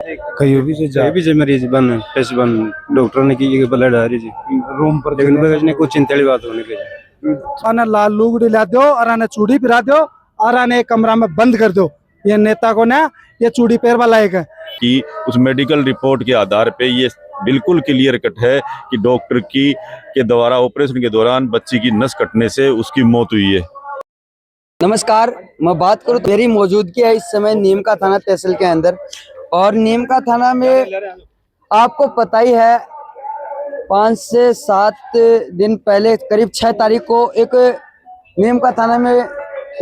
कहीं भी से मरीज बन पेश बन डॉक्टर ने की ब्लड आ रही थी रूम पर, लेकिन बगज ने कुछ चिंता बात होने के आने लाल लुगड़ी ला दो और आने चूड़ी पिरा दो और आने कमरा में बंद कर दो। ये नेता को ना ये चूड़ी पैर वाला एक है कि उस मेडिकल रिपोर्ट के आधार पे ये बिल्कुल क्लियर कट है कि डॉक्टर की के द्वारा ऑपरेशन के दौरान बच्ची की नस कटने से उसकी मौत हुई है। नमस्कार, मैं बात करूं तो मेरी मौजूदगी है इस समय नीम का थाना तहसील के अंदर। और नीम का थाना में आपको पता ही है 5 से 7 दिन पहले करीब 6 तारीख को एक नीम का थाना में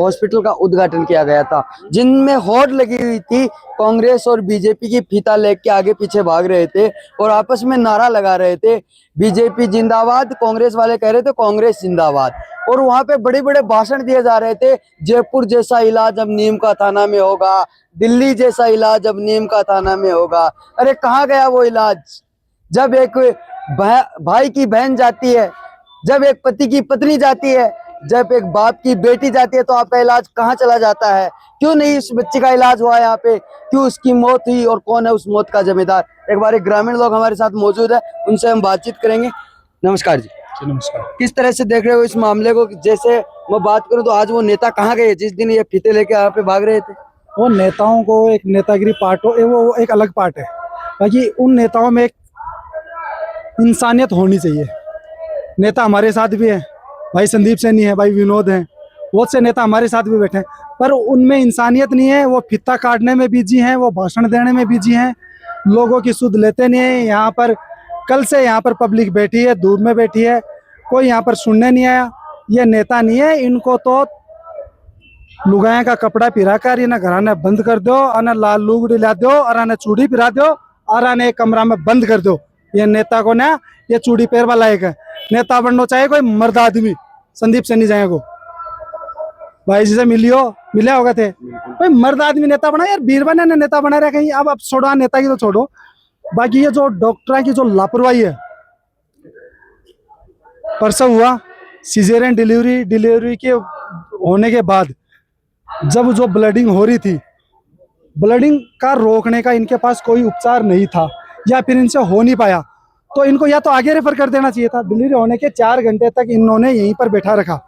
हॉस्पिटल का उद्घाटन किया गया था, जिनमें होड़ लगी हुई थी। कांग्रेस और बीजेपी की फीता लेके आगे पीछे भाग रहे थे और आपस में नारा लगा रहे थे, बीजेपी जिंदाबाद। कांग्रेस वाले कह रहे थे कांग्रेस जिंदाबाद। और वहां पे बड़े बड़े भाषण दिए जा रहे थे, जयपुर जैसा इलाज अब नीम का थाना में होगा, दिल्ली जैसा इलाज अब नीम का थाना में होगा। अरे कहाँ गया वो इलाज? जब एक भाई की बहन जाती है, जब एक पति की पत्नी जाती है, जब एक बाप की बेटी जाती है, तो आपका इलाज कहाँ चला जाता है? क्यों नहीं उस बच्चे का इलाज हुआ यहाँ पे? क्यों उसकी मौत हुई और कौन है उस मौत का जिम्मेदार? एक बार एक ग्रामीण लोग हमारे साथ मौजूद है, उनसे हम बातचीत करेंगे। नमस्कार जी। नमस्कार। किस तरह से देख रहे हो इस मामले को? जैसे मैं बात करूं तो आज वो नेता कहाँ गए जिस दिन ये फीते लेके यहाँ पे भाग रहे थे? वो नेताओं को एक नेतागिरी पार्ट हो वो एक अलग पार्ट है, बाकी उन नेताओं में एक इंसानियत होनी चाहिए। नेता हमारे साथ भी है, भाई संदीप सैनी है, भाई विनोद हैं, बहुत से नेता हमारे साथ भी बैठे हैं, पर उनमें इंसानियत नहीं है। वो फित्ता काटने में बिजी हैं, वो भाषण देने में बिजी हैं, लोगों की सुध लेते नहीं है। यहाँ पर कल से यहाँ पर पब्लिक बैठी है, धूप में बैठी है, कोई यहाँ पर सुनने नहीं आया। ये नेता नहीं है, इनको तो लुगाया का कपड़ा पिरा कर इन्हें घराने बंद कर दो, आने लाल लुगड़ी ला दो और आने चूड़ी पिरा दो और आने कमरा में बंद कर दो। ये नेता को ना ये चूड़ी पैर वाला एक है। नेता बनना चाहे कोई मर्द आदमी, संदीप सैनी जाएगो भाई जी से मिले होगा थे, कोई मर्द आदमी नेता बना यार। बीरबल ने नेता बना रहा कहीं। अब छोड़ो नेता की तो छोड़ो, बाकी ये जो डॉक्टर की जो लापरवाही है। प्रसव हुआ, सिजेरियन डिलीवरी के होने के बाद जब जो ब्लडिंग हो रही थी, ब्लडिंग का रोकने का इनके पास कोई उपचार नहीं था या फिर इनसे हो नहीं पाया, तो इनको या तो आगे रेफर कर देना चाहिए था। डिलीवरी होने के 4 घंटे तक इन्होंने यहीं पर बैठा रखा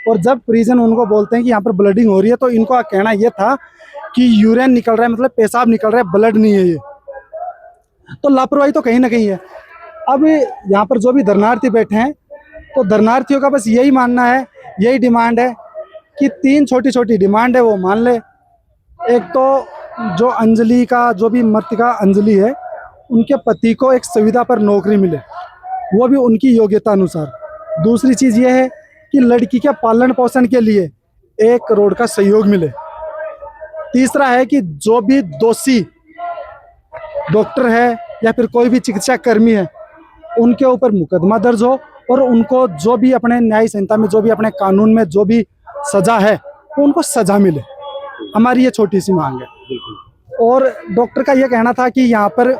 और जब रीजन उनको बोलते हैं कि यहाँ पर ब्लडिंग हो रही है, तो इनको कहना यह था कि यूरिन निकल रहा है, मतलब पेशाब निकल रहा है, ब्लड नहीं है। ये तो लापरवाही तो कहीं ना कहीं है। अब यहाँ पर जो भी धरनार्थी बैठे हैं, तो धरनार्थियों का बस यही मानना है, यही डिमांड है कि 3 छोटी छोटी डिमांड है, वो मान ले। एक तो जो अंजलि का जो भी मृतका अंजलि है, उनके पति को एक संविदा पर नौकरी मिले, वो भी उनकी योग्यता अनुसार। दूसरी चीज़ ये है कि लड़की के पालन पोषण के लिए 1 करोड़ का सहयोग मिले। तीसरा है कि जो भी दोषी डॉक्टर है या फिर कोई भी चिकित्सा कर्मी है, उनके ऊपर मुकदमा दर्ज हो और उनको जो भी अपने न्याय संहिता में, जो भी अपने कानून में जो भी सजा है, तो उनको सजा मिले। हमारी ये छोटी सी मांग है। और डॉक्टर का ये कहना था कि यहाँ पर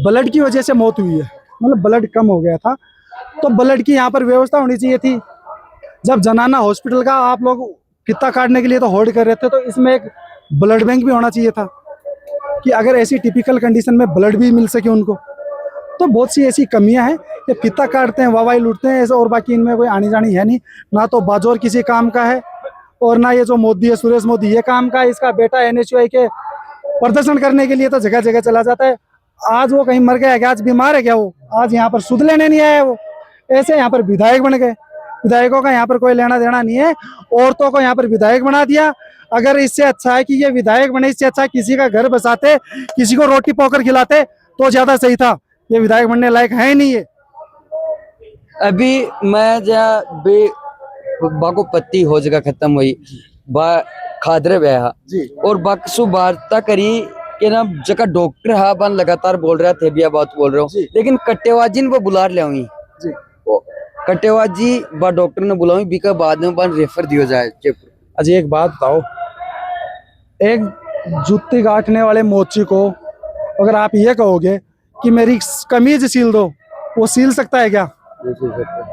ब्लड की वजह से मौत हुई है, मतलब ब्लड कम हो गया था, तो ब्लड की यहाँ पर व्यवस्था होनी चाहिए थी। जब जनाना हॉस्पिटल का आप लोग फित्ता काटने के लिए तो होल्ड कर रहे थे, तो इसमें एक ब्लड बैंक भी होना चाहिए था कि अगर ऐसी टिपिकल कंडीशन में ब्लड भी मिल सके उनको। तो बहुत सी ऐसी कमियां हैं कि फित्ता काटते हैं, वाहवाही लूटते हैं ऐसे, और बाकी इनमें कोई आनी जानी है नहीं। ना तो बाजोर किसी काम का है और ना ये जो मोदी है, सुरेश मोदी, ये काम का है। इसका बेटा NHUI के प्रदर्शन करने के लिए तो जगह जगह चला जाता है। आज वो कहीं मर गया क्या? आज बीमार है क्या वो? आज यहाँ पर सुध लेने नहीं आया वो, ऐसे यहाँ पर विधायक बन गए। विधायकों का यहाँ पर कोई लेना देना नहीं है। औरतों को यहाँ पर विधायक बना दिया। अगर इससे अच्छा है कि ये विधायक बने, इससे अच्छा किसी का घर बसाते, किसी को रोटी पोकर खिलाते तो ज्यादा सही था। ये विधायक बनने लायक है ही नहीं है। अभी मैं जहाँ बाको पत्ती हो जगह खत्म हुई बा खादरे बया और बक्सु वार्ता करी कि ना जगह डॉक्टर है बन लगातार बोल रहा थे, बिया बात बोल रहा हूँ, लेकिन कट्टेवाजी ने वो बुला ले हुई कट्टेवाजी बा डॉक्टर ने बुलाई बीका बाद में बन रेफर दियो जाए। अजी एक बात बताओ, एक जूती काटने वाले मोची को अगर आप ये कहोगे कि मेरी कमीज सील दो, वो सील सकता है क्या?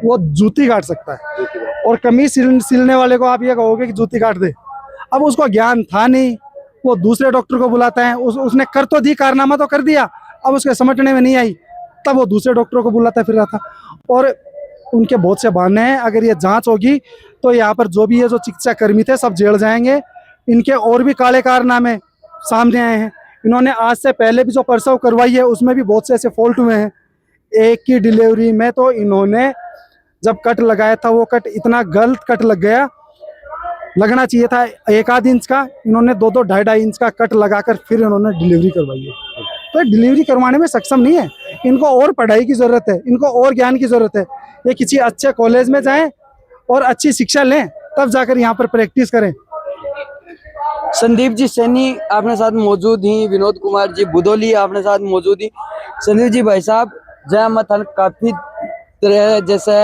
वो जूती काट सकता है। और कमीज सिलने वाले को आप ये कहोगे कि जूती काट दे, अब उसको ज्ञान था नहीं, वो दूसरे डॉक्टर को बुलाता है, उसने कर तो दी, कारनामा तो कर दिया, अब उसके समझने में नहीं आई, तब वो दूसरे डॉक्टरों को बुलाता फिर रहा था। और उनके बहुत से बहाने हैं, अगर ये जांच होगी तो यहाँ पर जो भी ये जो चिकित्सा कर्मी थे सब जेल जाएंगे। इनके और भी काले कारनामे सामने आए हैं। इन्होंने आज से पहले भी जो प्रसव करवाई है उसमें भी बहुत से ऐसे फॉल्ट हुए हैं। एक की डिलीवरी में तो इन्होंने जब कट लगाया था, वो कट इतना गलत कट लग गया, लगना चाहिए था 1 इंच का, इन्होंने 2-2, 2.5 इंच का कट लगाकर फिर इन्होंने डिलीवरी करवाई है। तो डिलीवरी करवाने में सक्षम नहीं है, इनको और पढ़ाई की जरूरत है, इनको और ज्ञान की जरूरत है। ये किसी अच्छे कॉलेज में जाएं और अच्छी शिक्षा लें, तब जाकर यहाँ पर प्रैक्टिस करें। संदीप जी सैनी आपने साथ मौजूद ही, विनोद कुमार जी बुदोली आपने साथ मौजूद ही। संदीप जी भाई साहब, जय थाना काफी तरह जैसे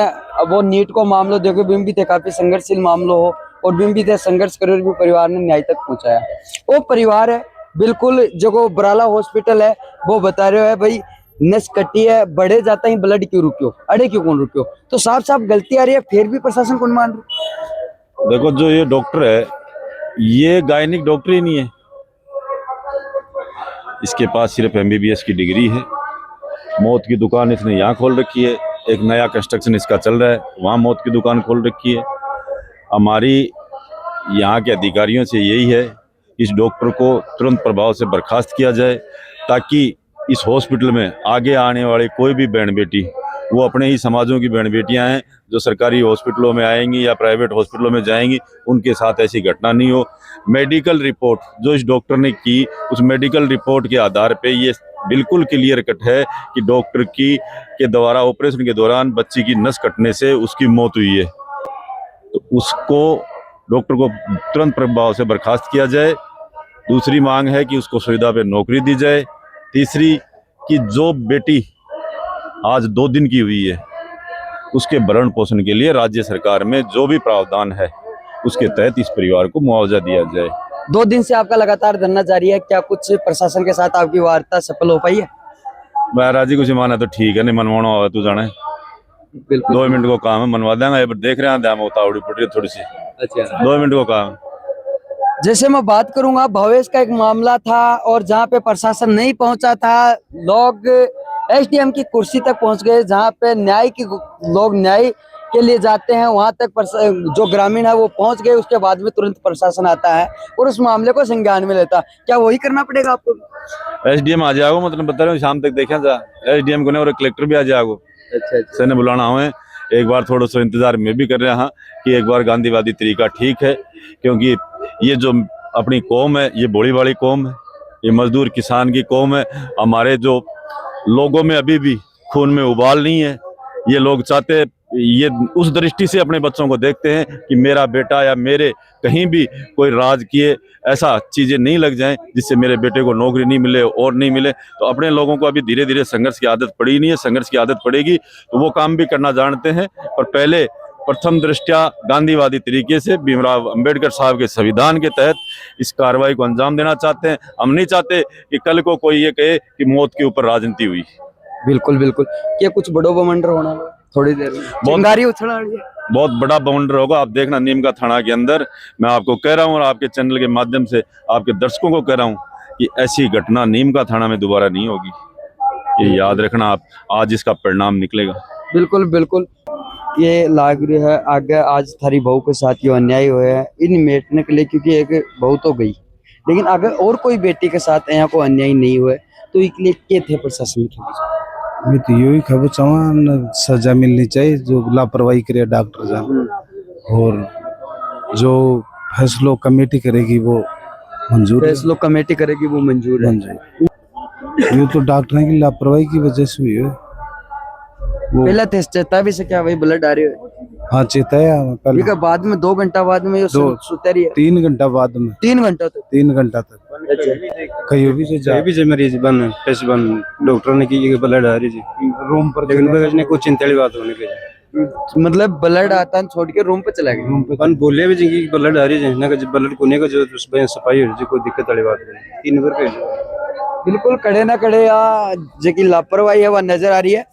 वो नीट को मामला देखो, बिम भी थे काफी संघर्षशील मामला हो, और बिम भी थे संघर्ष कर भी परिवार ने न्याय तक पहुंचाया। वो परिवार है बिल्कुल, जो बराला हॉस्पिटल है वो बता रहे है भाई नस कटी है, बढ़े जाता ही ब्लड क्यों रुकियो, अड़े क्यों कौन रुकियो, तो साफ साफ गलती आ रही है, फिर भी प्रशासन कौन मान रहा? देखो, जो ये डॉक्टर है ये गायनिक डॉक्टर ही नहीं है, इसके पास सिर्फ MBBS की डिग्री है। मौत की दुकान इसने यहाँ खोल रखी है, एक नया कंस्ट्रक्शन इसका चल रहा है, वहाँ मौत की दुकान खोल रखी है। हमारी यहाँ के अधिकारियों से यही है, इस डॉक्टर को तुरंत प्रभाव से बर्खास्त किया जाए, ताकि इस हॉस्पिटल में आगे आने वाली कोई भी बहन बेटी, वो अपने ही समाजों की बहन बेटियां हैं, जो सरकारी हॉस्पिटलों में आएंगी या प्राइवेट हॉस्पिटलों में जाएंगी, उनके साथ ऐसी घटना नहीं हो। मेडिकल रिपोर्ट जो इस डॉक्टर ने की, उस मेडिकल रिपोर्ट के आधार पे ये बिल्कुल क्लियर कट है कि डॉक्टर के द्वारा ऑपरेशन के दौरान बच्ची की नस कटने से उसकी मौत हुई है। तो उसको, डॉक्टर को तुरंत प्रभाव से बर्खास्त किया जाए। दूसरी मांग है कि उसको सुविधा पे नौकरी दी जाए। तीसरी कि जो बेटी आज 2 दिन की हुई है, उसके भरण पोषण के लिए राज्य सरकार में जो भी प्रावधान है उसके तहत इस परिवार को मुआवजा दिया जाए। 2 दिन से आपका लगातार धरना जारी है, क्या कुछ प्रशासन के साथ आपकी वार्ता सफल हो पाई है? महाराज जी कुछ माना तो ठीक है, नहीं मनवाना हो तू जाने, बिल्कुल 2 मिनट को काम है, मनवा देंगे। देख रहे हैं उतावड़ी पड़ रही है थोड़ी सी। अच्छा, 2 मिनट को काम। जैसे मैं बात करूंगा, भवेश का एक मामला था और जहां पे प्रशासन नहीं पहुंचा था, लोग SDM की कुर्सी तक पहुंच गए, जहां पे लोग न्याय के लिए जाते हैं, वहां तक जो ग्रामीण है वो पहुंच गए। उसके बाद में तुरंत प्रशासन आता है और उस मामले को संज्ञान में लेता। क्या वही करना पड़ेगा आपको? SDM आ जाओ, मतलब बता रहे हो, शाम तक देखें जा SDM को नहीं, और कलेक्टर भी आ जाओ। अच्छा, सर ने बुलाना हुए, एक बार थोड़ा सा इंतजार में भी कर रहे हैं कि एक बार गांधीवादी तरीका ठीक है, क्योंकि ये जो अपनी कौम है ये भोली वाली कौम है, ये मजदूर किसान की कौम है। हमारे जो लोगों में अभी भी खून में उबाल नहीं है। ये लोग चाहते, ये उस दृष्टि से अपने बच्चों को देखते हैं कि मेरा बेटा या मेरे कहीं भी कोई राजकीय ऐसा चीजें नहीं लग जाएं जिससे मेरे बेटे को नौकरी नहीं मिले और नहीं मिले। तो अपने लोगों को अभी धीरे धीरे संघर्ष की आदत पड़ी नहीं है, संघर्ष की आदत पड़ेगी तो वो काम भी करना जानते हैं। और पहले प्रथम दृष्टया गांधीवादी तरीके से भीमराव अंबेडकर साहब के संविधान के तहत इस कार्रवाई को अंजाम देना चाहते हैं। हम नहीं चाहते कि कल को कोई ये कहे कि मौत के ऊपर राजनीति हुई। बिल्कुल बिल्कुल। क्या कुछ बड़ो बमंडर होना है थोड़ी देर में, चिंगारी उछलना है, बहुत बड़ा बवंडर होगा। आप देखना नीम का थाना के अंदर, मैं आपको कह रहा हूँ और आपके चैनल के माध्यम से आपके दर्शकों को कह रहा हूँ कि ऐसी घटना नीम का थाना में दोबारा नहीं होगी। ये याद रखना आप, आज इसका परिणाम निकलेगा। बिल्कुल बिल्कुल। ये लाग रही है आगे, आज थारी बहू के साथ ये अन्याय हुआ है, इन मेटने के लिए, क्योंकि एक बहू तो गई, लेकिन अगर और कोई बेटी के साथ यहाँ को अन्याय नहीं हुआ तो इसलिए क्या थे प्रशासन की? मैं तो यही खबर चाहूँ, सजा मिलनी चाहिए जो लापरवाही करे डॉक्टर साहब, और जो फैसलों कमेटी करेगी वो मंजूर है। फैसलों कमेटी करेगी वो मंजूर है। ये तो डॉक्टर की लापरवाही की वजह से हुई है। पहला टेस्ट चेता भी से क्या वही ब्लड आ रही है? हाँ चेताया ठीक है, बाद में 2 घंटा बाद में ये सुतरी है, 3 घंटा बाद में, 3 घंटा तक, 3 घंटा तक कहीं भी भी मरीज बन पेश बन डॉक्टर ने की ब्लड आ रही थी रूम पर, लेकिन बगैर कुछ चिंता बात होने के, मतलब ब्लड आता है छोड़ के रूम पे चला गया। रूम पे बोले भी जी ब्लड आ रही है ना, ब्लड कोने का जो सफाई हो कोई दिक्कत वाली बात नहीं। 3 बार बिल्कुल कड़े ना कड़े या जो की लापरवाही है वह नजर आ रही है।